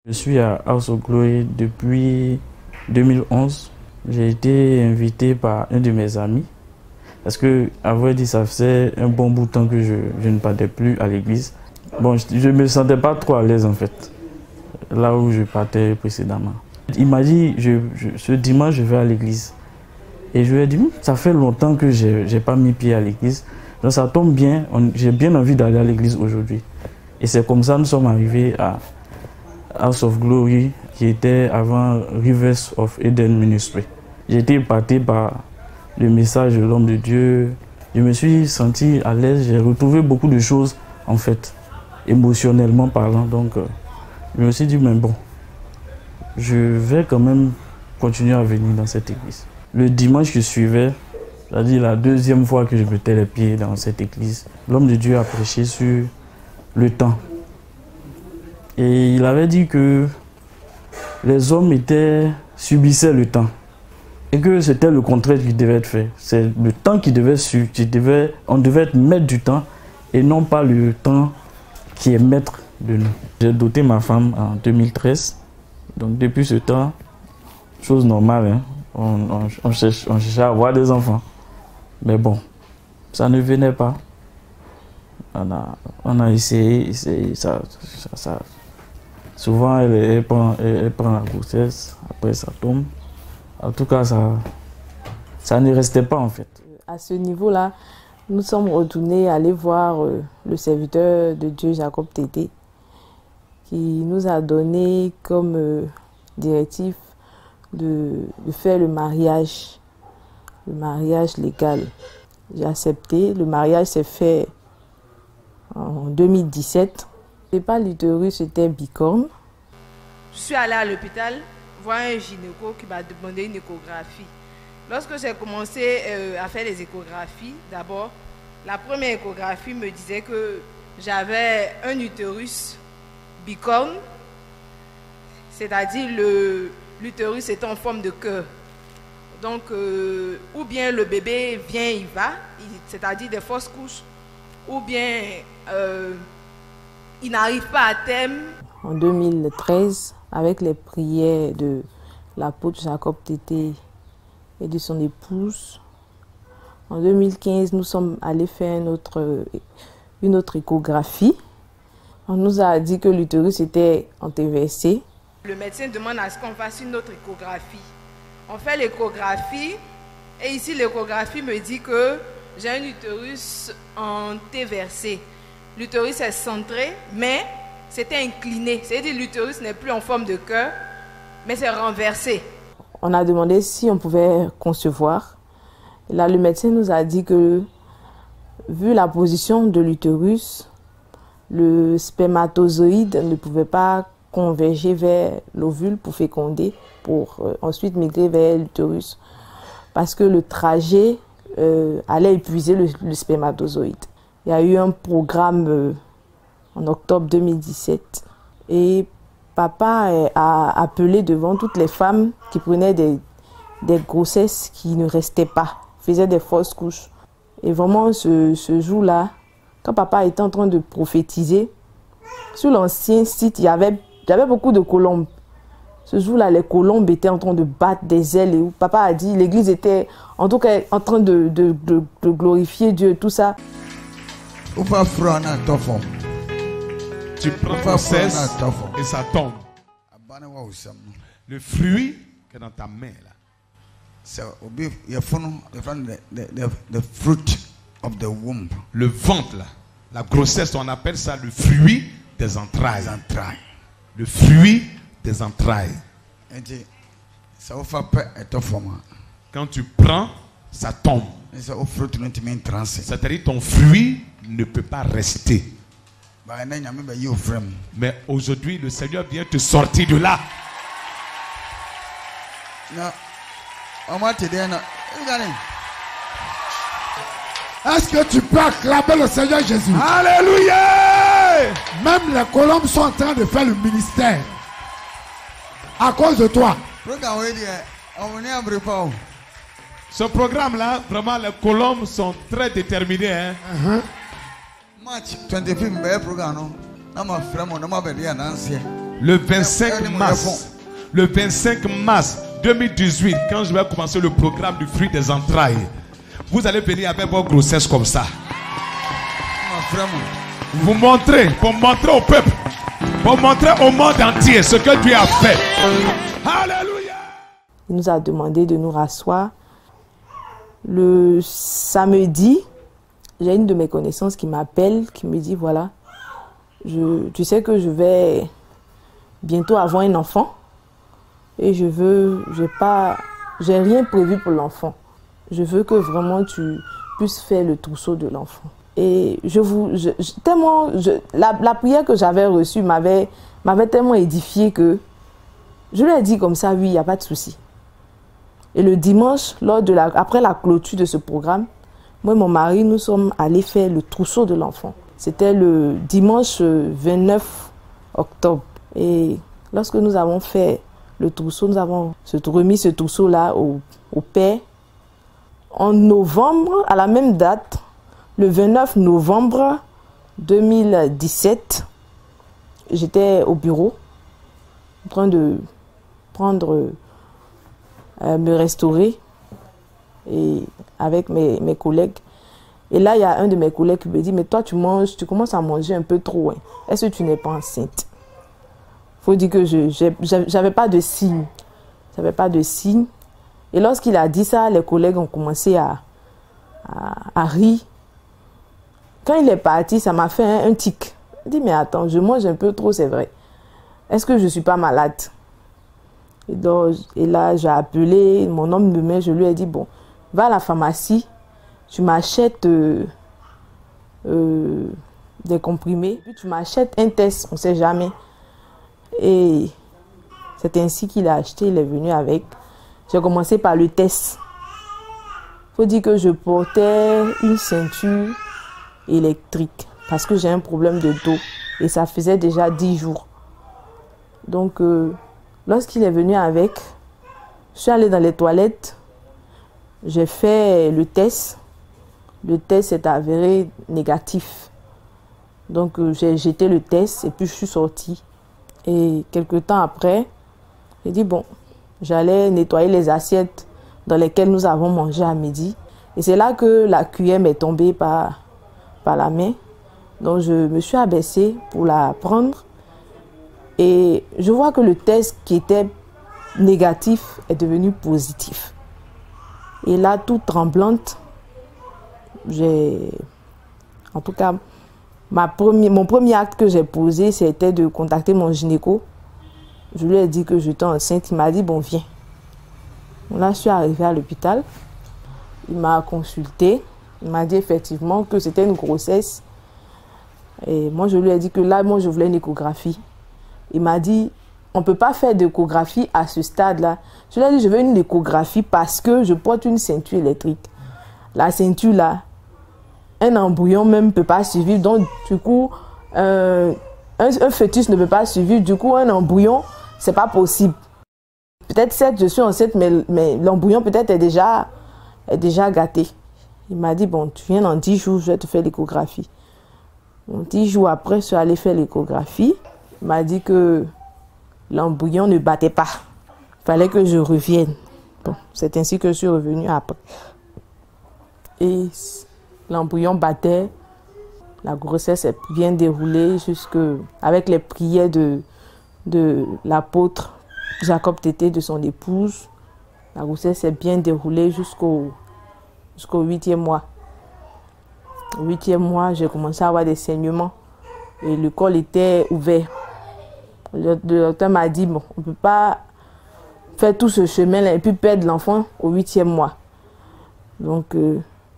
Je suis à House of Glory depuis 2011. J'ai été invité par un de mes amis. Parce que, à vrai dire, ça faisait un bon bout de temps que je ne partais plus à l'église. Bon, je ne me sentais pas trop à l'aise en fait, là où je partais précédemment. Il m'a dit, ce dimanche, je vais à l'église. Et je lui ai dit, ça fait longtemps que je n'ai pas mis pied à l'église. Donc ça tombe bien, j'ai bien envie d'aller à l'église aujourd'hui. Et c'est comme ça que nous sommes arrivés à House of Glory, qui était avant Rivers of Eden Ministry. J'ai été impacté par le message de l'homme de Dieu. Je me suis senti à l'aise, j'ai retrouvé beaucoup de choses en fait, émotionnellement parlant. Donc je me suis dit, mais bon, je vais quand même continuer à venir dans cette église. Le dimanche qui suivait, c'est-à-dire la deuxième fois que je mettais les pieds dans cette église, l'homme de Dieu a prêché sur le temps. Et il avait dit que les hommes subissaient le temps. Et que c'était le contraire qui devait être fait. C'est le temps qui devait suivre. On devait être maître du temps et non pas le temps qui est maître de nous. J'ai doté ma femme en 2013. Donc depuis ce temps, chose normale, hein, on cherchait à avoir des enfants. Mais bon, ça ne venait pas. On a essayé ça. Souvent, elle prend la grossesse, après ça tombe. En tout cas, ça ne restait pas en fait. À ce niveau-là, nous sommes retournés aller voir le serviteur de Dieu, Jacob Tété, qui nous a donné comme directive de faire le mariage légal. J'ai accepté. Le mariage s'est fait en 2017. C'est pas l'utérus, c'était bicorne. Je suis allée à l'hôpital voir un gynéco qui m'a demandé une échographie. Lorsque j'ai commencé à faire les échographies, d'abord, la première échographie me disait que j'avais un utérus bicorne, c'est-à-dire l'utérus était en forme de cœur. Donc, ou bien le bébé vient, il va, c'est-à-dire des fausses couches, ou bien il n'arrive pas à terme. En 2013, avec les prières de l'apôtre Jacob Tété et de son épouse, en 2015, nous sommes allés faire une autre échographie. On nous a dit que l'utérus était antéversé. Le médecin demande à ce qu'on fasse une autre échographie. On fait l'échographie et ici l'échographie me dit que j'ai un utérus antéversé. L'utérus est centré, mais c'était incliné. C'est-à-dire que l'utérus n'est plus en forme de cœur, mais c'est renversé. On a demandé si on pouvait concevoir. Là, le médecin nous a dit que, vu la position de l'utérus, le spermatozoïde ne pouvait pas converger vers l'ovule pour féconder, pour ensuite migrer vers l'utérus, parce que le trajet allait épuiser le spermatozoïde. Il y a eu un programme en octobre 2017 et papa a appelé devant toutes les femmes qui prenaient des grossesses qui ne restaient pas, faisaient des fausses couches. Et vraiment ce jour-là, quand papa était en train de prophétiser, sur l'ancien site, il y avait beaucoup de colombes. Ce jour-là, les colombes étaient en train de battre des ailes. Et papa a dit, l'église était en tout cas en train de glorifier Dieu, tout ça. Tu prends ton cesse et ça tombe. Le fruit qui est dans ta main là. The fruit of the womb. Le ventre là. La grossesse, on appelle ça le fruit des entrailles. Le fruit des entrailles. Quand tu prends, ça tombe. C'est-à-dire ton fruit ne peut pas rester. Mais aujourd'hui, le Seigneur vient te sortir de là. Est-ce que tu peux acclamer le Seigneur Jésus? Alléluia! Même les colombes sont en train de faire le ministère à cause de toi. Ce programme-là, vraiment, les colombes sont très déterminés. Hein? March 25, programme. le 25 mars, le 25 mars 2018, quand je vais commencer le programme du fruit des entrailles, vous allez venir avec vos grossesses comme ça. Vous montrez, pour montrer au peuple, pour montrer au monde entier ce que Dieu a fait. Alléluia. Il nous a demandé de nous rasseoir. Le samedi, j'ai une de mes connaissances qui m'appelle, qui me dit voilà, tu sais que je vais bientôt avoir un enfant et j'ai rien prévu pour l'enfant. Je veux que vraiment tu puisses faire le trousseau de l'enfant. Et la prière que j'avais reçue m'avait tellement édifié que je lui ai dit comme ça, oui, il n'y a pas de souci. Et le dimanche, après la clôture de ce programme, moi et mon mari, nous sommes allés faire le trousseau de l'enfant. C'était le dimanche 29 octobre. Et lorsque nous avons fait le trousseau, nous avons remis ce trousseau-là au père. En novembre, à la même date, le 29 novembre 2017, j'étais au bureau en train de me restaurer et avec mes collègues. Et là, il y a un de mes collègues qui me dit, mais toi, tu commences à manger un peu trop. Hein. Est-ce que tu n'es pas enceinte? Il faut dire que j'avais pas de signe. J'avais pas de signe. Et lorsqu'il a dit ça, les collègues ont commencé à rire. Quand il est parti, ça m'a fait un tic. Je dis, mais attends, je mange un peu trop, c'est vrai. Est-ce que je ne suis pas malade? Et là, j'ai appelé mon homme de main, je lui ai dit, bon, va à la pharmacie, tu m'achètes des comprimés, puis tu m'achètes un test, on ne sait jamais. Et c'est ainsi qu'il a acheté, il est venu avec. J'ai commencé par le test. Il faut dire que je portais une ceinture électrique parce que j'ai un problème de dos et ça faisait déjà 10 jours. Donc, lorsqu'il est venu avec, je suis allée dans les toilettes, j'ai fait le test. Le test s'est avéré négatif. Donc, j'ai jeté le test et puis je suis sortie. Et quelques temps après, j'ai dit, bon, j'allais nettoyer les assiettes dans lesquelles nous avons mangé à midi. Et c'est là que la cuillère m'est tombée par la main. Donc, je me suis abaissée pour la prendre. Et je vois que le test qui était négatif est devenu positif. Et là, toute tremblante, en tout cas, mon premier acte que j'ai posé, c'était de contacter mon gynéco. Je lui ai dit que j'étais enceinte. Il m'a dit, bon, viens. Là, je suis arrivée à l'hôpital. Il m'a consulté. Il m'a dit effectivement que c'était une grossesse. Et moi, je lui ai dit que là, moi, je voulais une échographie. Il m'a dit, on ne peut pas faire d'échographie à ce stade-là. Je lui ai dit, je veux une échographie parce que je porte une ceinture électrique. La ceinture-là, un embryon même ne peut pas survivre. Donc, du coup, un fœtus ne peut pas survivre. Du coup, un embryon, ce n'est pas possible. Peut-être certes, je suis enceinte, mais l'embryon peut-être est déjà gâté. Il m'a dit, bon, tu viens dans 10 jours, je vais te faire l'échographie. 10 jours après, je suis allée faire l'échographie. Il m'a dit que l'embryon ne battait pas. Il fallait que je revienne. Bon, c'est ainsi que je suis revenue après. Et l'embryon battait. La grossesse est bien déroulée avec les prières de l'apôtre Jacob Tété, de son épouse. La grossesse est bien déroulée jusqu'au 8e mois. Au 8e mois, j'ai commencé à avoir des saignements et le col était ouvert. Le docteur m'a dit, bon, on ne peut pas faire tout ce chemin-là et puis perdre l'enfant au 8e mois. Donc,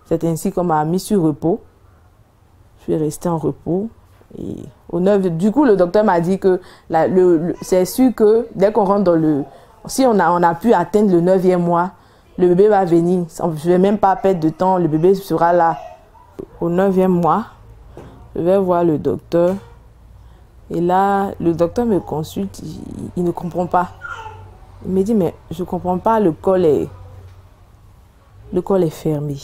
c'est ainsi qu'on m'a mis sur repos. Je suis restée en repos. Et du coup, le docteur m'a dit que c'est sûr que dès qu'on rentre si on a pu atteindre le 9e mois, le bébé va venir. Je ne vais même pas perdre de temps, le bébé sera là. Au 9e mois, je vais voir le docteur. Et là, le docteur me consulte, il ne comprend pas. Il me dit, mais je ne comprends pas, le col est fermé.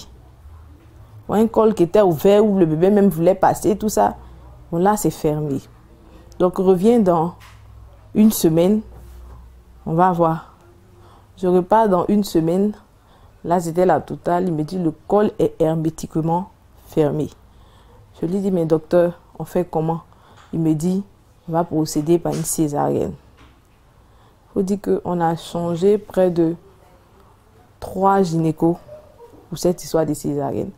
Un col qui était ouvert où le bébé même voulait passer, tout ça. Bon, là, c'est fermé. Donc, reviens dans une semaine, on va voir. Je repars dans une semaine. Là, c'était la totale. Il me dit, le col est hermétiquement fermé. Je lui dis, mais docteur, on fait comment? Il me dit, on va procéder par une césarienne. Il faut dire qu'on a changé près de 3 gynécos pour cette histoire de césarienne.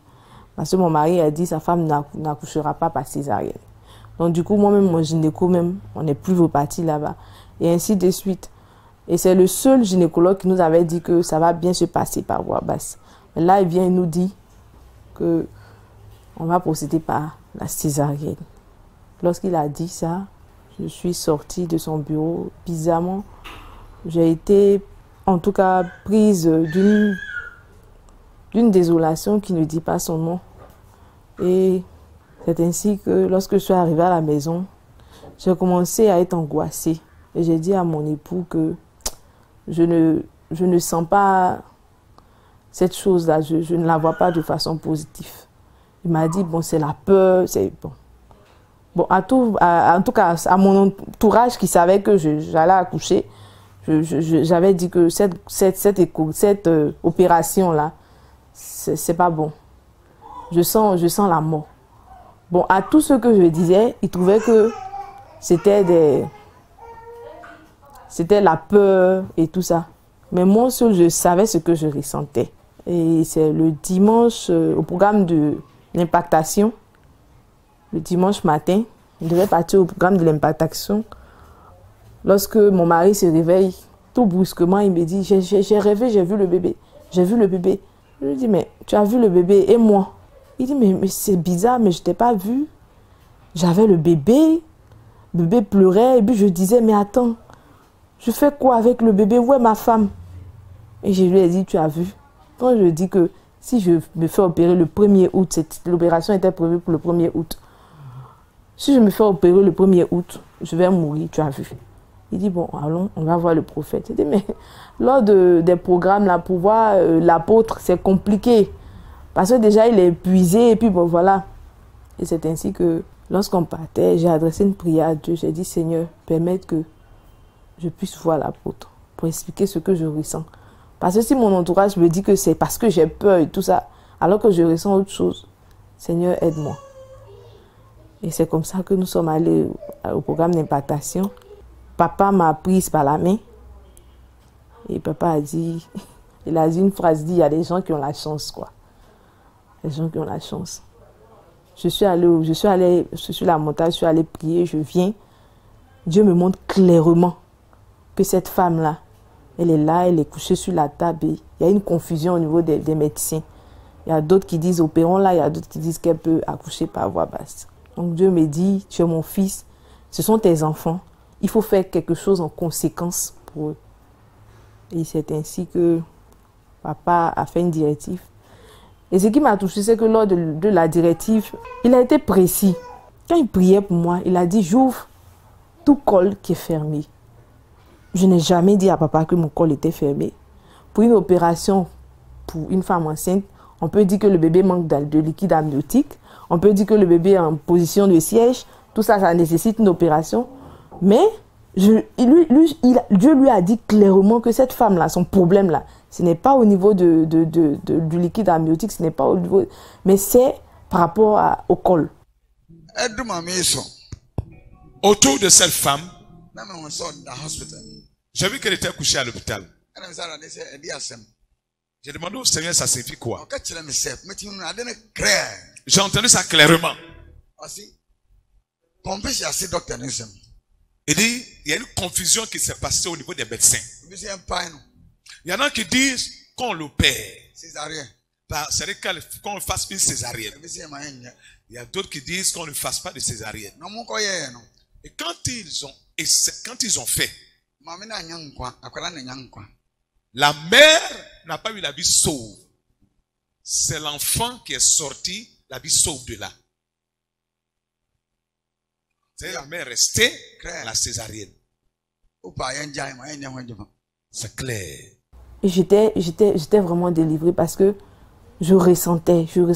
Parce que mon mari a dit, sa femme n'accouchera pas par césarienne. Donc du coup, moi-même, mon gynéco, même, on n'est plus reparti là-bas. Et ainsi de suite. Et c'est le seul gynécologue qui nous avait dit que ça va bien se passer par voie basse. Mais là, il vient et nous dit que on va procéder par la césarienne. Lorsqu'il a dit ça, je suis sortie de son bureau. Bizarrement, j'ai été, en tout cas, prise d'une désolation qui ne dit pas son nom. Et c'est ainsi que lorsque je suis arrivée à la maison, j'ai commencé à être angoissée. Et j'ai dit à mon époux que je ne sens pas cette chose-là, je ne la vois pas de façon positive. Il m'a dit, bon, c'est la peur, c'est bon. Bon, en tout cas, à mon entourage qui savait que j'allais accoucher, j'avais dit que cette opération-là, c'est pas bon. Je sens la mort. Bon, à tout ce que je disais, ils trouvaient que c'était la peur et tout ça. Mais moi seul, je savais ce que je ressentais. Et c'est le dimanche, au programme de l'impactation, le dimanche matin, je devais partir au programme de l'impactation. Lorsque mon mari se réveille, tout brusquement, il me dit, j'ai rêvé, j'ai vu le bébé. J'ai vu le bébé. Je lui dis, mais tu as vu le bébé et moi? Il dit, mais c'est bizarre, mais je ne t'ai pas vu. J'avais le bébé pleurait, et puis je disais, mais attends, je fais quoi avec le bébé? Où est ma femme? Et je lui ai dit, tu as vu? Quand je dis que si je me fais opérer le 1er août, l'opération était prévue pour le 1er août. Si je me fais opérer le 1er août, je vais mourir, tu as vu? Il dit, bon, allons, on va voir le prophète. Il dit, mais lors des programmes, là, pour voir l'apôtre, c'est compliqué. Parce que déjà, il est épuisé, et puis bon, voilà. Et c'est ainsi que, lorsqu'on partait, j'ai adressé une prière à Dieu. J'ai dit, Seigneur, permette que je puisse voir l'apôtre pour expliquer ce que je ressens. Parce que si mon entourage me dit que c'est parce que j'ai peur et tout ça, alors que je ressens autre chose, Seigneur, aide-moi. Et c'est comme ça que nous sommes allés au programme d'impactation. Papa m'a prise par la main. Et papa a dit, il a dit une phrase, il y a des gens qui ont la chance, quoi. Les gens qui ont la chance. Je suis allée sur la montagne, je suis allée prier, je viens. Dieu me montre clairement que cette femme-là, elle est là, elle est couchée sur la table. Il y a une confusion au niveau des médecins. Il y a d'autres qui disent opérons-la, il y a d'autres qui disent qu'elle peut accoucher par voie basse. Donc Dieu me dit, tu es mon fils, ce sont tes enfants. Il faut faire quelque chose en conséquence pour eux. Et c'est ainsi que papa a fait une directive. Et ce qui m'a touché, c'est que lors de la directive, il a été précis. Quand il priait pour moi, il a dit, j'ouvre tout col qui est fermé. Je n'ai jamais dit à papa que mon col était fermé. Pour une opération, pour une femme enceinte, on peut dire que le bébé manque de liquide amniotique. On peut dire que le bébé est en position de siège. Tout ça, ça nécessite une opération. Mais Dieu lui a dit clairement que cette femme-là, son problème-là, ce n'est pas au niveau du liquide amniotique, ce n'est pas au niveau... Mais c'est par rapport au col. Autour de cette femme, j'ai vu qu'elle était couchée à l'hôpital. J'ai demandé au Seigneur, ça signifie quoi? J'ai entendu ça clairement. Il dit, il y a une confusion qui s'est passée au niveau des médecins. Il y en a qui disent qu'on l'opère. C'est-à-dire qu'on fasse une césarienne. Il y a d'autres qui disent qu'on ne fasse pas de césarienne. Et quand ils ont fait, la mère n'a pas eu la vie sauve. C'est l'enfant qui est sorti, la vie sauve de là. C'est la mère restée à la césarienne. C'est clair. J'étais vraiment délivrée parce que je sentais, je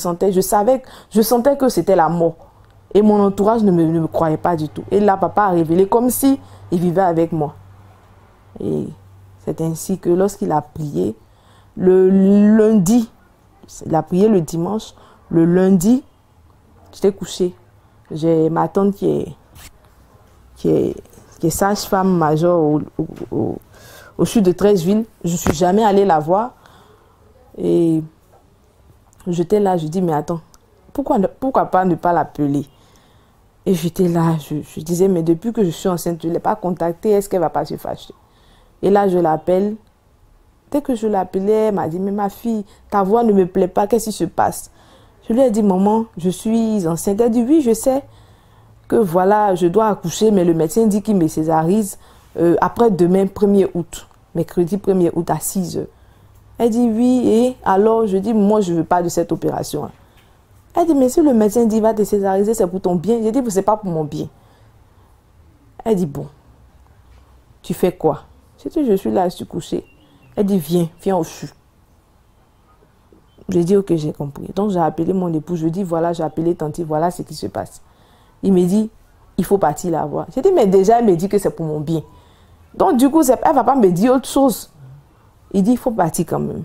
sentais que c'était la mort. Et mon entourage ne me croyait pas du tout. Et là, papa a révélé comme si il vivait avec moi. Et c'est ainsi que lorsqu'il a prié, le lundi, il a prié le dimanche, le lundi, j'étais couchée. J'ai ma tante qui est sage-femme majeure au CHU de Treichville. Je ne suis jamais allée la voir. Et j'étais là, je dis, mais attends, pourquoi pas ne pas l'appeler? Et j'étais là, je disais, mais depuis que je suis enceinte, je ne l'ai pas contactée, est-ce qu'elle ne va pas se fâcher? Et là, je l'appelle. Dès que je l'appelais, elle m'a dit, mais ma fille, ta voix ne me plaît pas, qu'est-ce qui se passe? Je lui ai dit, maman, je suis enceinte. Elle dit, oui, je sais que voilà, je dois accoucher, mais le médecin dit qu'il me césarise après demain, 1er août, mercredi 1er août à 6 h. Elle dit, oui, et alors, je dis, moi, je ne veux pas de cette opération. Elle dit, mais si le médecin dit, va te césariser, c'est pour ton bien. J'ai dit, ce n'est pas pour mon bien. Elle dit, bon, tu fais quoi? J'ai dit, je suis là, je suis couchée. Elle dit, viens au CHU. J'ai dit, ok, j'ai compris. Donc, j'ai appelé mon époux. Je dis, voilà, j'ai appelé Tanti, voilà ce qui se passe. Il me dit, il faut partir la voir. J'ai dit, mais déjà, elle me dit que c'est pour mon bien. Donc, du coup, elle ne va pas me dire autre chose. Il dit, il faut partir quand même.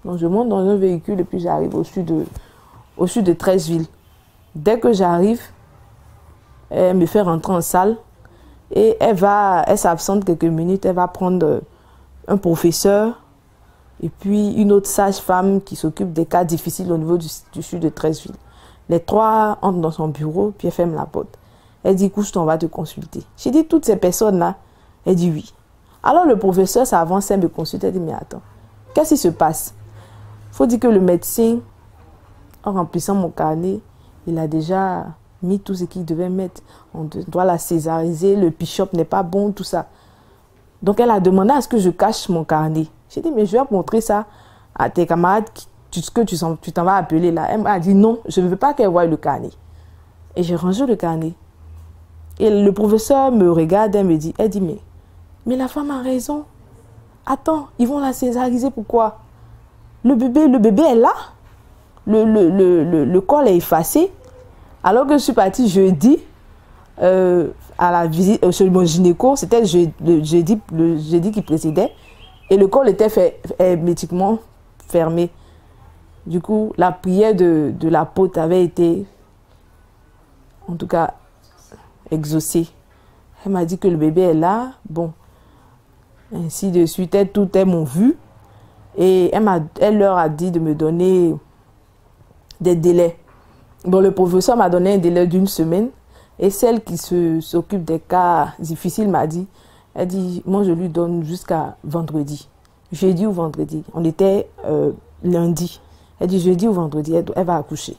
Donc, je monte dans un véhicule et puis j'arrive au CHU de Treichville. Dès que j'arrive, elle me fait rentrer en salle et elle s'absente quelques minutes. Elle va prendre un professeur et puis une autre sage-femme qui s'occupe des cas difficiles au niveau du CHU de Treichville. Les trois entrent dans son bureau, puis elle ferme la porte. Elle dit, couche-toi, on va te consulter. J'ai dit, toutes ces personnes-là? Elle dit, oui. Alors le professeur s'avance, elle me consulte, elle dit, mais attends, qu'est-ce qui se passe? Il faut dire que le médecin, en remplissant mon carnet, il a déjà mis tout ce qu'il devait mettre. On doit la césariser, le pichop n'est pas bon, tout ça. Donc elle a demandé à ce que je cache mon carnet. J'ai dit, mais je vais montrer ça à tes camarades que tu t'en vas appeler là. Elle m'a dit, non, je ne veux pas qu'elle voie le carnet. Et j'ai rangé le carnet. Et le professeur me regarde, elle me dit, mais la femme a raison. Attends, ils vont la césariser, pourquoi? Le bébé est là. Le corps est effacé. Alors que je suis partie jeudi à la visite chez mon gynéco, c'était le jeudi qui précédait. Et le corps était hermétiquement fermé. Du coup, la prière de l'apôtre avait été, en tout cas, exaucée. Elle m'a dit que le bébé est là. Bon, ainsi de suite, tout est m'ont vu. Et elle leur a dit de me donner des délais. Bon, le professeur m'a donné un délai d'1 semaine. Et celle qui s'occupe des cas difficiles m'a dit, elle dit, moi je lui donne jusqu'à vendredi. Jeudi ou vendredi. On était lundi. Elle dit, jeudi ou vendredi, elle va accoucher.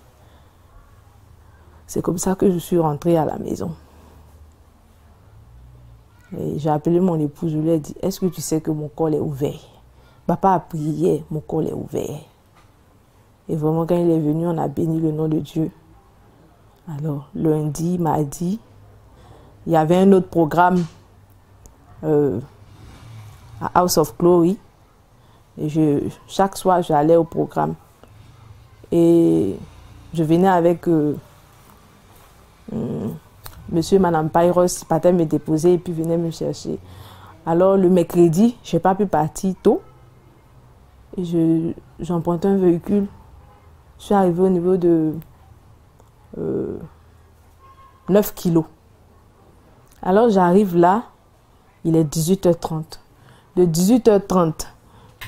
C'est comme ça que je suis rentrée à la maison. Et j'ai appelé mon époux, je lui ai dit, est-ce que tu sais que mon col est ouvert? Papa a prié, mon col est ouvert. Et vraiment, quand il est venu, on a béni le nom de Dieu. Alors, lundi, mardi, il y avait un autre programme à House of Glory. Et chaque soir, j'allais au programme. Et je venais avec monsieur et madame Pyros, ils partaient me déposer et puis venaient me chercher. Alors, le mercredi, je n'ai pas pu partir tôt. Et j'empruntais un véhicule. Je suis arrivée au niveau de 9 kilos. Alors j'arrive là, il est 18h30. De 18h30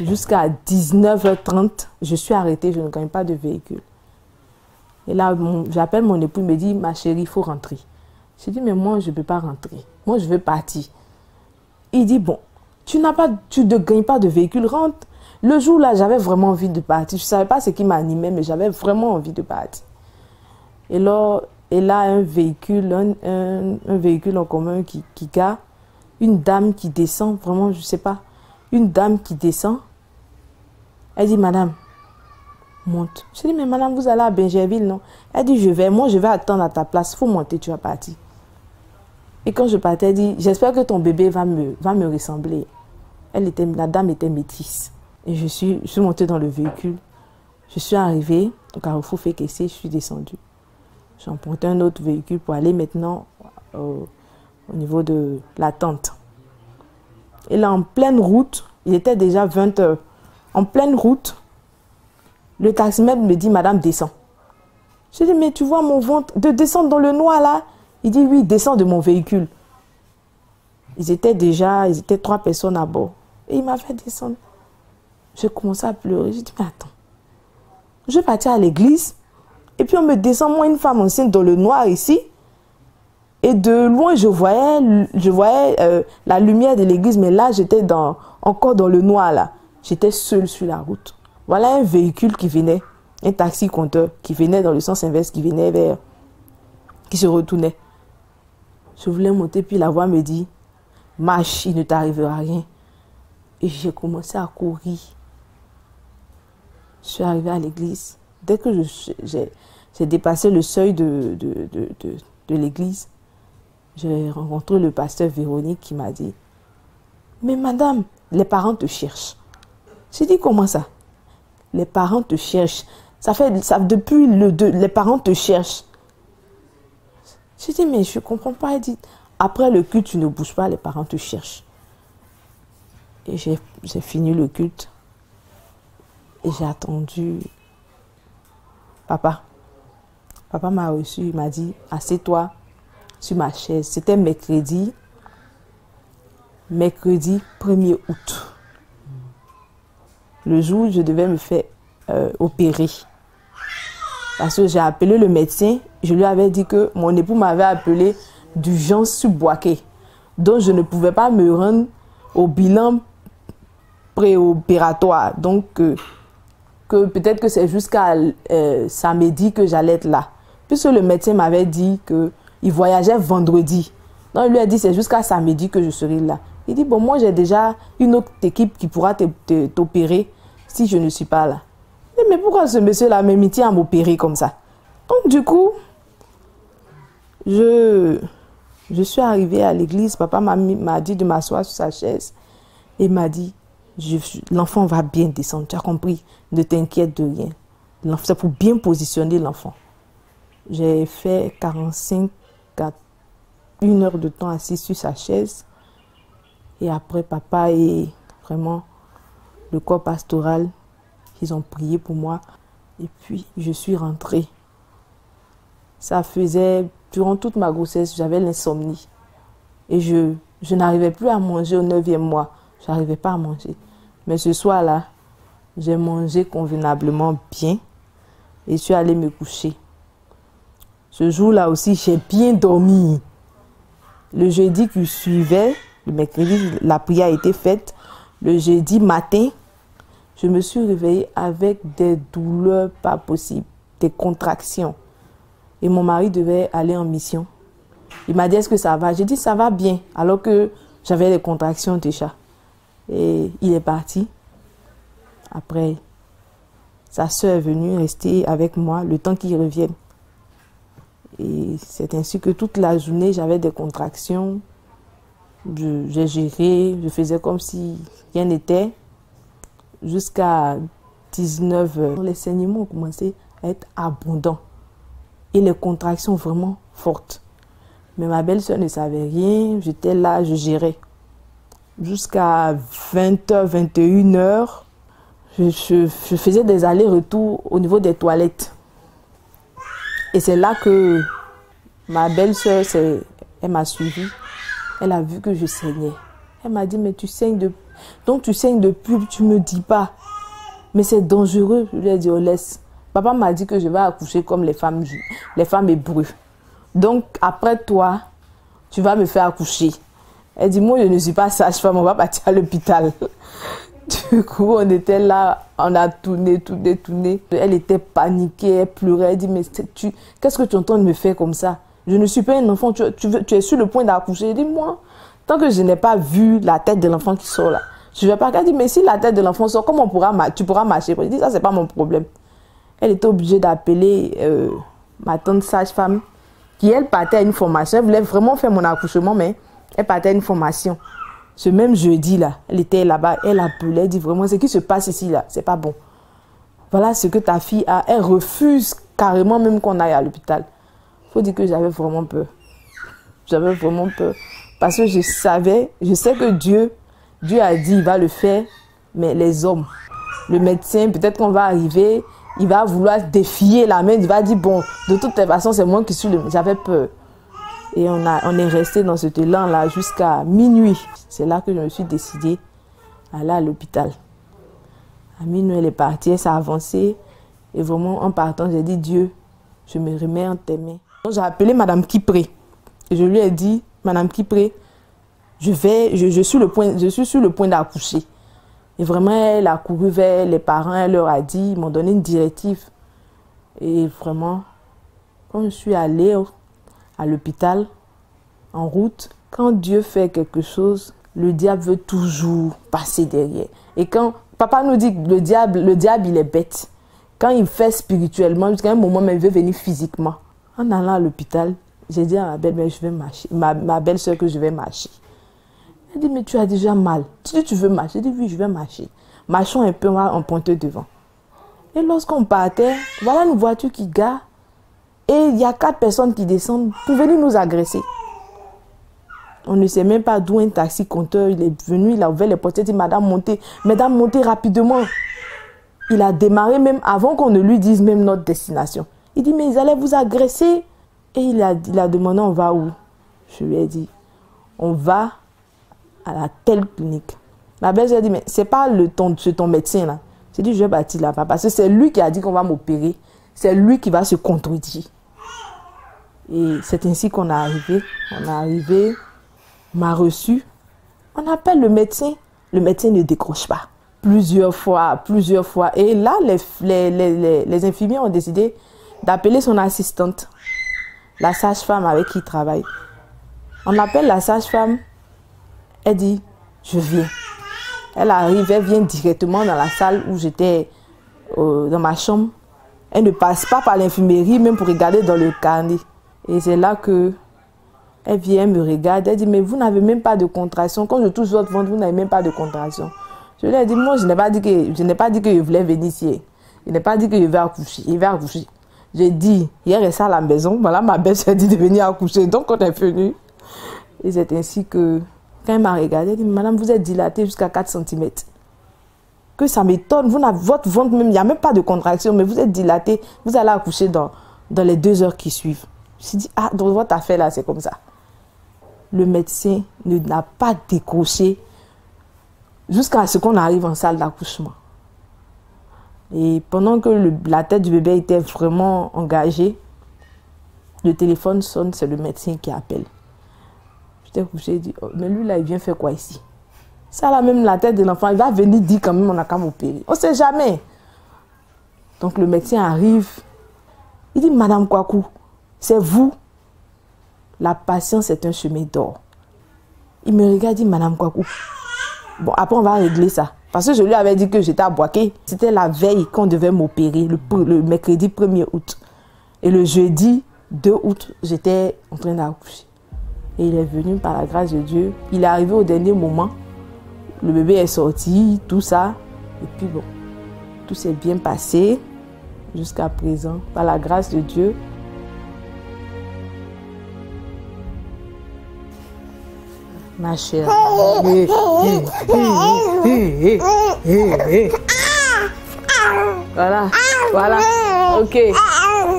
jusqu'à 19h30, je suis arrêtée, je ne gagne pas de véhicule. Et là, j'appelle mon époux, il me dit, ma chérie, il faut rentrer. Je dis, mais moi, je ne peux pas rentrer. Moi, je veux partir. Il dit, bon, tu ne gagnes pas de véhicule, rentre. Le jour-là, j'avais vraiment envie de partir. Je ne savais pas ce qui m'animait, mais j'avais vraiment envie de partir. Et là, un véhicule en commun qui gare, une dame qui descend, vraiment, je ne sais pas, une dame qui descend. Elle dit, madame, monte. Je dis, mais madame, vous allez à Bingerville, non? Elle dit, moi, je vais attendre à ta place, il faut monter, tu vas partir. Et quand je partais, elle dit, j'espère que ton bébé va me ressembler. La dame était métisse. Et je suis montée dans le véhicule. Je suis arrivée au carrefour Fékessé, je suis descendue. J'ai emprunté un autre véhicule pour aller maintenant au niveau de la tente. Et là, en pleine route, il était déjà 20 h. En pleine route, le taximètre me dit, madame, descends. Je dis, mais tu vois mon ventre, de descendre dans le noir là? Il dit, oui, descends de mon véhicule. Ils étaient 3 personnes à bord. Et il m'a fait descendre. J'ai commencé à pleurer. J'ai dit, mais attends, je vais partir à l'église. Et puis on me descend, moi, une femme enceinte dans le noir ici. Et de loin, je voyais la lumière de l'église. Mais là, j'étais encore dans le noir là. J'étais seule sur la route. Voilà un véhicule qui venait, un taxi-compteur qui venait dans le sens inverse, qui se retournait. Je voulais monter, puis la voix me dit, marche, il ne t'arrivera rien. Et j'ai commencé à courir. Je suis arrivée à l'église. Dès que j'ai dépassé le seuil de l'église, j'ai rencontré le pasteur Véronique qui m'a dit, mais madame, les parents te cherchent. J'ai dit, comment ça? Les parents te cherchent. Depuis les parents te cherchent. J'ai dit, mais je ne comprends pas. Elle dit, après le culte, tu ne bouges pas, les parents te cherchent. Et j'ai fini le culte. Et j'ai attendu. Papa m'a reçu, il m'a dit, assieds-toi sur ma chaise. C'était mercredi 1er août. Le jour où je devais me faire opérer. Parce que j'ai appelé le médecin, je lui avais dit que mon époux m'avait appelé d'urgence sur Boaké. Donc je ne pouvais pas me rendre au bilan préopératoire. Donc que peut-être que c'est jusqu'à samedi que j'allais être là. Puisque le médecin m'avait dit qu'il voyageait vendredi. Donc il lui a dit c'est jusqu'à samedi que je serai là. Il dit bon, moi j'ai déjà une autre équipe qui pourra t'opérer si je ne suis pas là. Mais pourquoi ce monsieur-là me tient à m'opérer comme ça? Donc du coup, je suis arrivée à l'église. Papa m'a dit de m'asseoir sur sa chaise et m'a dit, l'enfant va bien descendre, tu as compris? Ne t'inquiète de rien. C'est pour bien positionner l'enfant. J'ai fait 45 à 1 heure de temps assis sur sa chaise. Et après, papa et vraiment le corps pastoral, ils ont prié pour moi. Et puis, je suis rentrée. Ça faisait, durant toute ma grossesse, j'avais l'insomnie. Et je n'arrivais plus à manger au 9e mois. Je n'arrivais pas à manger. Mais ce soir-là, j'ai mangé convenablement bien. Et je suis allée me coucher. Ce jour-là aussi, j'ai bien dormi. Le jeudi qui suivait, le mercredi, la prière a été faite. Le jeudi matin, je me suis réveillée avec des douleurs pas possibles, des contractions. Et mon mari devait aller en mission. Il m'a dit, est-ce que ça va? J'ai dit, ça va bien, alors que j'avais des contractions déjà. Et il est parti. Après, sa soeur est venue rester avec moi le temps qu'il revienne. Et c'est ainsi que toute la journée, j'avais des contractions. J'ai géré, je faisais comme si rien n'était. Jusqu'à 19 h. Les saignements ont commencé à être abondants. Et les contractions vraiment fortes. Mais ma belle-sœur ne savait rien. J'étais là, je gérais. Jusqu'à 20 h, 21 h, je faisais des allers-retours au niveau des toilettes. Et c'est là que ma belle-sœur, elle m'a suivie. Elle a vu que je saignais. Elle m'a dit, mais tu saignes depuis. Donc tu saignes depuis, tu me dis pas. Mais c'est dangereux. Je lui ai dit, oh laisse. Papa m'a dit que je vais accoucher comme les femmes hébreux. Donc après toi, tu vas me faire accoucher. Elle dit, moi je ne suis pas sage-femme, on va partir à l'hôpital. Du coup, on était là, on a tourné. Elle était paniquée, elle pleurait. Elle dit, mais qu'est-ce que tu entends de me faire comme ça? Je ne suis pas un enfant, tu es sur le point d'accoucher. Elle dit, moi, tant que je n'ai pas vu la tête de l'enfant qui sort là, je ne vais pas. Elle dit, mais si la tête de l'enfant sort, comment tu pourras marcher? Je dis, ça, c'est pas mon problème. Elle était obligée d'appeler ma tante sage-femme, qui elle partait à une formation. Elle voulait vraiment faire mon accouchement, mais elle partait à une formation. Ce même jeudi là, elle était là-bas, elle appelait, elle dit vraiment, ce qui se passe ici là, c'est pas bon. Voilà ce que ta fille a. Elle refuse carrément même qu'on aille à l'hôpital. faut dire que j'avais vraiment peur. J'avais vraiment peur. Parce que je sais que Dieu a dit, il va le faire, mais les hommes, le médecin, peut-être qu'on va arriver, il va vouloir défier la main, il va dire, bon, de toute façon, c'est moi qui suis le... J'avais peur. Et on est resté dans cet élan-là jusqu'à minuit. C'est là que je me suis décidée à aller à l'hôpital. À minuit, elle est partie, elle s'est avancée. Et vraiment, en partant, j'ai dit, Dieu, je me remets en tes mains. J'ai appelé Madame Kipré. Et je lui ai dit, Madame Kipré, je suis sur le point d'accoucher. Et vraiment, elle a couru vers les parents, elle leur a dit, ils m'ont donné une directive. Et vraiment, quand je suis allée à l'hôpital, en route, quand Dieu fait quelque chose, le diable veut toujours passer derrière. Et quand papa nous dit que le diable il est bête. Quand il fait spirituellement, jusqu'à un moment, il veut venir physiquement. En allant à l'hôpital, j'ai dit à ma belle-mère, je vais marcher. Ma belle-soeur que je vais marcher. Elle dit, mais tu as déjà mal. Tu dis, tu veux marcher? J'ai dit, oui, je vais marcher. Marchons un peu en pointeur devant. Et lorsqu'on partait, voilà une voiture qui gare. Et il y a 4 personnes qui descendent pour venir nous agresser. On ne sait même pas d'où un taxi-compteur, il est venu, il a ouvert les portes, il a dit, Madame, montez rapidement. Il a démarré même avant qu'on ne lui dise même notre destination. Il dit, mais ils allaient vous agresser. Et il a demandé, on va où? Je lui ai dit, on va à la telle clinique. Ma belle-sœur a dit, mais c'est pas ton médecin là. J'ai dit, je vais partir là-bas parce que c'est lui qui a dit qu'on va m'opérer. C'est lui qui va se contredire. Et c'est ainsi qu'on est arrivé. On est arrivé, on m'a reçu. On appelle le médecin ne décroche pas. Plusieurs fois. Et là, les infirmiers ont décidé d'appeler son assistante, la sage-femme avec qui il travaille. On appelle la sage-femme, elle dit, je viens. Elle arrive, elle vient directement dans la salle où j'étais, dans ma chambre. Elle ne passe pas par l'infirmerie, même pour regarder dans le carnet. Et c'est là que elle vient, elle me regarde, elle dit, mais vous n'avez même pas de contraction. Quand je touche votre ventre, vous n'avez même pas de contraction. Je lui ai dit, moi, je n'ai pas dit que je voulais venir ici. Je n'ai pas dit que je vais accoucher. Il va accoucher. J'ai dit, hier, est à la maison. Voilà, ma belle-sœur dit de venir accoucher. Donc, on est venu. Et c'est ainsi que, quand elle m'a regardé, elle dit, madame, vous êtes dilatée jusqu'à 4 cm. Que ça m'étonne. Votre ventre, même, il n'y a même pas de contraction, mais vous êtes dilatée. Vous allez accoucher dans les 2 heures qui suivent. Je me suis dit, ah, donc votre affaire là, c'est comme ça. Le médecin n'a pas décroché jusqu'à ce qu'on arrive en salle d'accouchement. Et pendant que la tête du bébé était vraiment engagée, le téléphone sonne, c'est le médecin qui appelle. J'étais couché, il dit, oh, mais lui là, il vient faire quoi ici? Ça là, même la tête de l'enfant, il va venir dire quand même, on a qu'à m'opérer. On ne sait jamais. Donc le médecin arrive, il dit, Madame Kwaku, c'est vous. La patience est un chemin d'or. Il me regarde, il dit, Madame Kwaku. Bon, après on va régler ça. Parce que je lui avais dit que j'étais à Boaké. C'était la veille qu'on devait m'opérer, le mercredi 1er août. Et le jeudi 2 août, j'étais en train d'accoucher. Et il est venu par la grâce de Dieu. Il est arrivé au dernier moment. Le bébé est sorti, tout ça. Et puis bon, tout s'est bien passé jusqu'à présent, par la grâce de Dieu. Ma chère. Voilà. Ok.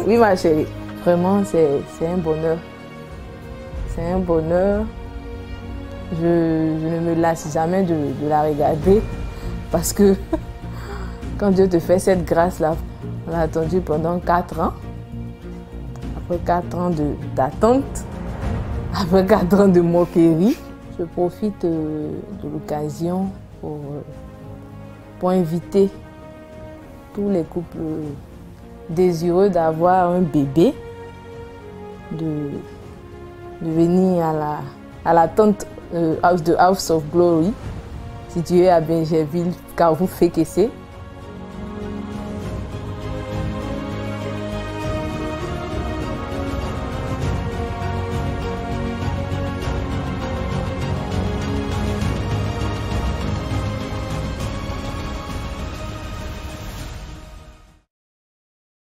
Oui, ma chérie. Vraiment, c'est un bonheur. C'est un bonheur. Je ne me lasse jamais de la regarder parce que quand Dieu te fait cette grâce-là, on a attendu pendant 4 ans. Après 4 ans d'attente, après 4 ans de moquerie, je profite de l'occasion pour inviter tous les couples désireux d'avoir un bébé, de venir à la tente de House of Glory, située à Benjerville, Carrefour Fékessé.